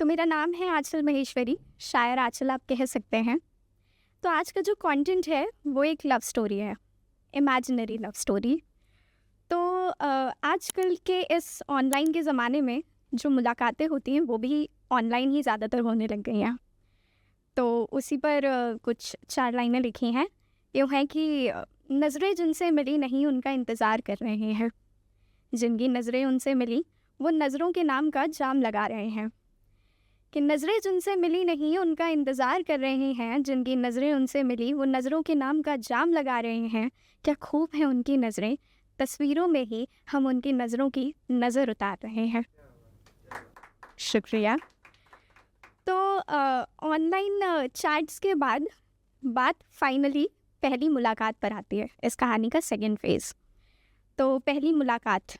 तो मेरा नाम है आंचल महेश्वरी, शायर आंचल आप कह सकते हैं। तो आज का जो कंटेंट है वो एक लव स्टोरी है, इमेजिनरी लव स्टोरी। तो आजकल के इस ऑनलाइन के ज़माने में जो मुलाकातें होती हैं वो भी ऑनलाइन ही ज़्यादातर होने लग गई हैं। तो उसी पर कुछ 4 लाइनें लिखी हैं। यूँ है कि नज़रें जिनसे मिली नहीं उनका इंतज़ार कर रहे हैं, जिनकी नज़रें उनसे मिली वो नज़रों के नाम का जाम लगा रहे हैं। कि नज़रें जिनसे मिली नहीं उनका इंतज़ार कर रहे हैं, जिनकी नज़रें उनसे मिली वो नज़रों के नाम का जाम लगा रहे हैं। क्या खूब है उनकी नज़रें, तस्वीरों में ही हम उनकी नज़रों की नज़र उतार रहे हैं। शुक्रिया। तो ऑनलाइन चैट्स के बाद बात फाइनली पहली मुलाकात पर आती है, इस कहानी का सेकंड फेज़। तो पहली मुलाकात,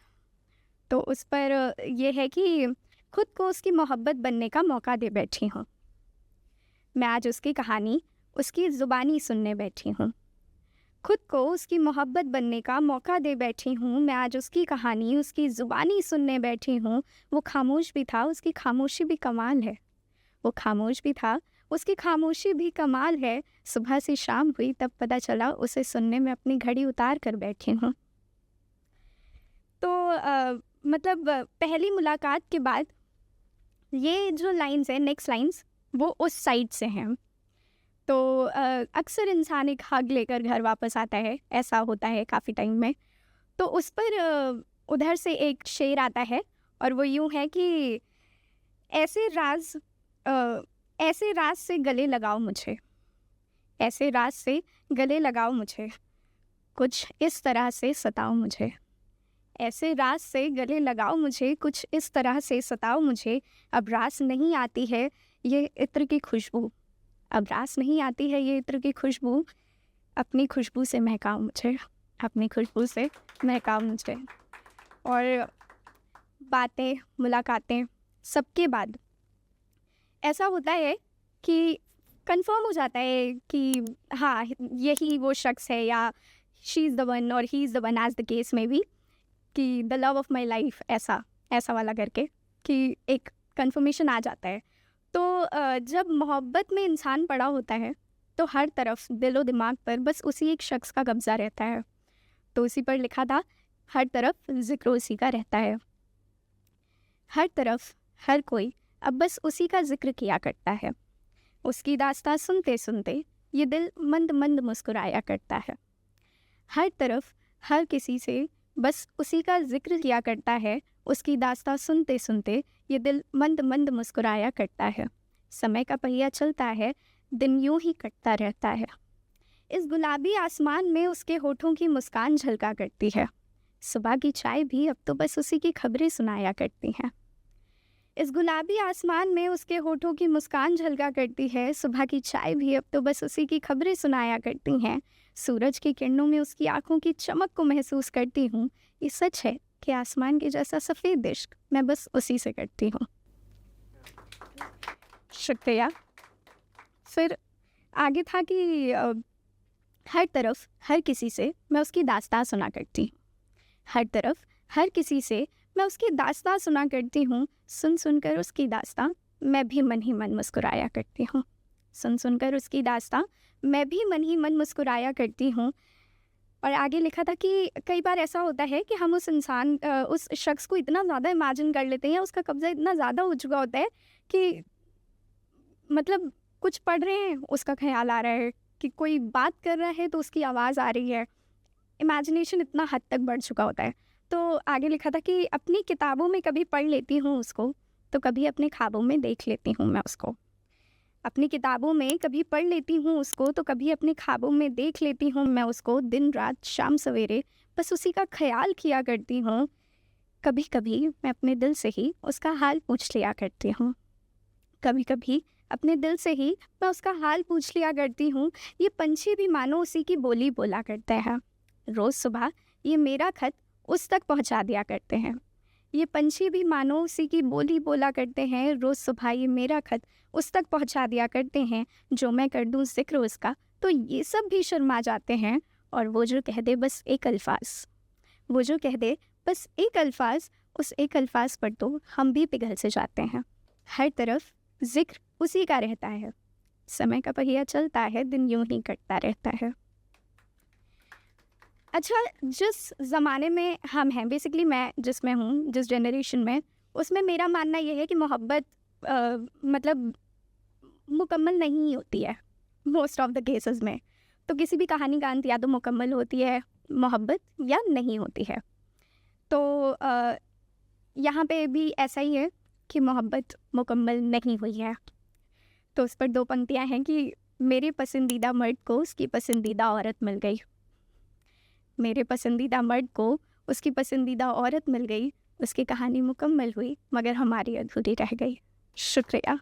तो उस पर ये है कि खुद को उसकी मोहब्बत बनने का मौका दे बैठी हूँ। मैं आज उसकी कहानी उसकी ज़ुबानी सुनने बैठी हूँ। खुद को उसकी मोहब्बत बनने का मौका दे बैठी हूँ। मैं आज उसकी कहानी उसकी ज़ुबानी सुनने बैठी हूँ। वो खामोश भी था, उसकी खामोशी भी कमाल है। वो खामोश भी था, उसकी खामोशी भी कमाल है। सुबह से शाम हुई तब पता चला उसे सुनने में अपनी घड़ी उतार कर बैठी हूँ। तो मतलब पहली मुलाकात के बाद ये जो लाइन्स हैं, नेक्स्ट लाइन्स, वो उस साइड से हैं। तो अक्सर इंसान एक हग लेकर घर वापस आता है, ऐसा होता है काफ़ी टाइम में। तो उस पर उधर से एक शेर आता है और वो यूँ है कि ऐसे राज ऐसे राज से गले लगाओ मुझे, ऐसे राज से गले लगाओ मुझे, कुछ इस तरह से सताओ मुझे। ऐसे राज से गले लगाओ मुझे, कुछ इस तरह से सताओ मुझे। अब रास नहीं आती है ये इत्र की खुशबू, अब रास नहीं आती है ये इत्र की खुशबू। अपनी खुशबू से महकाओ मुझे, अपनी खुशबू से महकाओ मुझे। और बातें, मुलाकातें, सबके बाद ऐसा होता है कि कंफर्म हो जाता है कि हाँ, यही वो शख्स है, या शी इज़ द वन और he is the one, as the case में भी, कि the love of my life, ऐसा वाला करके कि एक कंफर्मेशन आ जाता है। तो जब मोहब्बत में इंसान पड़ा होता है तो हर तरफ दिलो दिमाग पर बस उसी एक शख्स का कब्जा रहता है। तो उसी पर लिखा था, हर तरफ जिक्र उसी का रहता है। हर तरफ हर कोई अब बस उसी का जिक्र किया करता है। उसकी दास्तां सुनते सुनते ये दिल मंद मंद मुस्कुराया करता है। हर तरफ हर किसी से बस उसी का जिक्र किया करता है। उसकी दास्तां सुनते सुनते ये दिल मंद मंद मुस्कुराया करता है। समय का पहिया चलता है, दिन यूं ही कटता रहता है। इस गुलाबी आसमान में उसके होठों की मुस्कान झलका करती है। सुबह की चाय भी अब तो बस उसी की खबरें सुनाया करती हैं। इस गुलाबी आसमान में उसके होठों की मुस्कान झलका करती है। सुबह की चाय भी अब तो बस उसी की खबरें सुनाया करती हैं। सूरज की किरणों में उसकी आंखों की चमक को महसूस करती हूँ। ये सच है कि आसमान के जैसा सफ़ेद इश्क मैं बस उसी से करती हूँ। शुक्रिया। फिर आगे था कि हर तरफ हर किसी से मैं उसकी दास्तां सुना करती हूँ। हर तरफ हर किसी से मैं उसकी दास्तां सुना करती हूँ। सुन सुनकर उसकी दास्तां मैं भी मन ही मन मुस्कुराया करती हूँ। सुन सुनकर उसकी दास्तां मैं भी मन ही मन मुस्कुराया करती हूँ। और आगे लिखा था कि कई बार ऐसा होता है कि हम उस शख्स को इतना ज़्यादा इमेजिन कर लेते हैं, उसका कब्ज़ा इतना ज़्यादा हो चुका होता है कि मतलब कुछ पढ़ रहे हैं उसका ख्याल आ रहा है, कि कोई बात कर रहा है तो उसकी आवाज़ आ रही है। इमेजिनेशन इतना हद तक बढ़ चुका होता है। तो आगे लिखा था कि अपनी किताबों में कभी पढ़ लेती हूँ उसको, तो कभी अपने ख्वाबों में देख लेती हूँ मैं उसको। अपनी किताबों में कभी पढ़ लेती हूँ उसको, तो कभी अपने ख्वाबों में देख लेती हूँ मैं उसको। दिन रात शाम सवेरे बस उसी का ख्याल किया करती हूँ। कभी कभी मैं अपने दिल से ही उसका हाल पूछ लिया करती हूँ। कभी कभी अपने दिल से ही मैं उसका हाल पूछ लिया करती हूँ। ये पंछी भी मानो उसी की बोली बोला करते हैं। रोज़ सुबह ये मेरा खत उस तक पहुँचा दिया करते हैं। ये पंछी भी मानो उसी की बोली बोला करते हैं। रोज़ सुबह ये मेरा खत उस तक पहुँचा दिया करते हैं। जो मैं कर दूँ जिक्र उसका तो ये सब भी शर्मा जाते हैं। और वो जो कह दे बस एक अल्फाज, वो जो कह दे बस एक अल्फाज, उस एक अल्फाज पर तो हम भी पिघल से जाते हैं। हर तरफ जिक्र उसी का रहता है। समय का पहिया चलता है, दिन यूं ही कटता रहता है। अच्छा, जिस ज़माने में हम हैं, बेसिकली मैं जिसमें हूँ, जिस जनरेशन में, उसमें मेरा मानना ये है कि मोहब्बत मतलब मुकम्मल नहीं होती है मोस्ट ऑफ द केसेस में। तो किसी भी कहानी का अंत या तो मुकम्मल होती है मोहब्बत या नहीं होती है। तो यहाँ पे भी ऐसा ही है कि मोहब्बत मुकम्मल नहीं हुई है। तो उस पर 2 पंक्तियाँ हैं कि मेरे पसंदीदा मर्द को उसकी पसंदीदा औरत मिल गई। मेरे पसंदीदा मर्द को उसकी पसंदीदा औरत मिल गई, उसकी कहानी मुकम्मल हुई मगर हमारी अधूरी रह गई। शुक्रिया।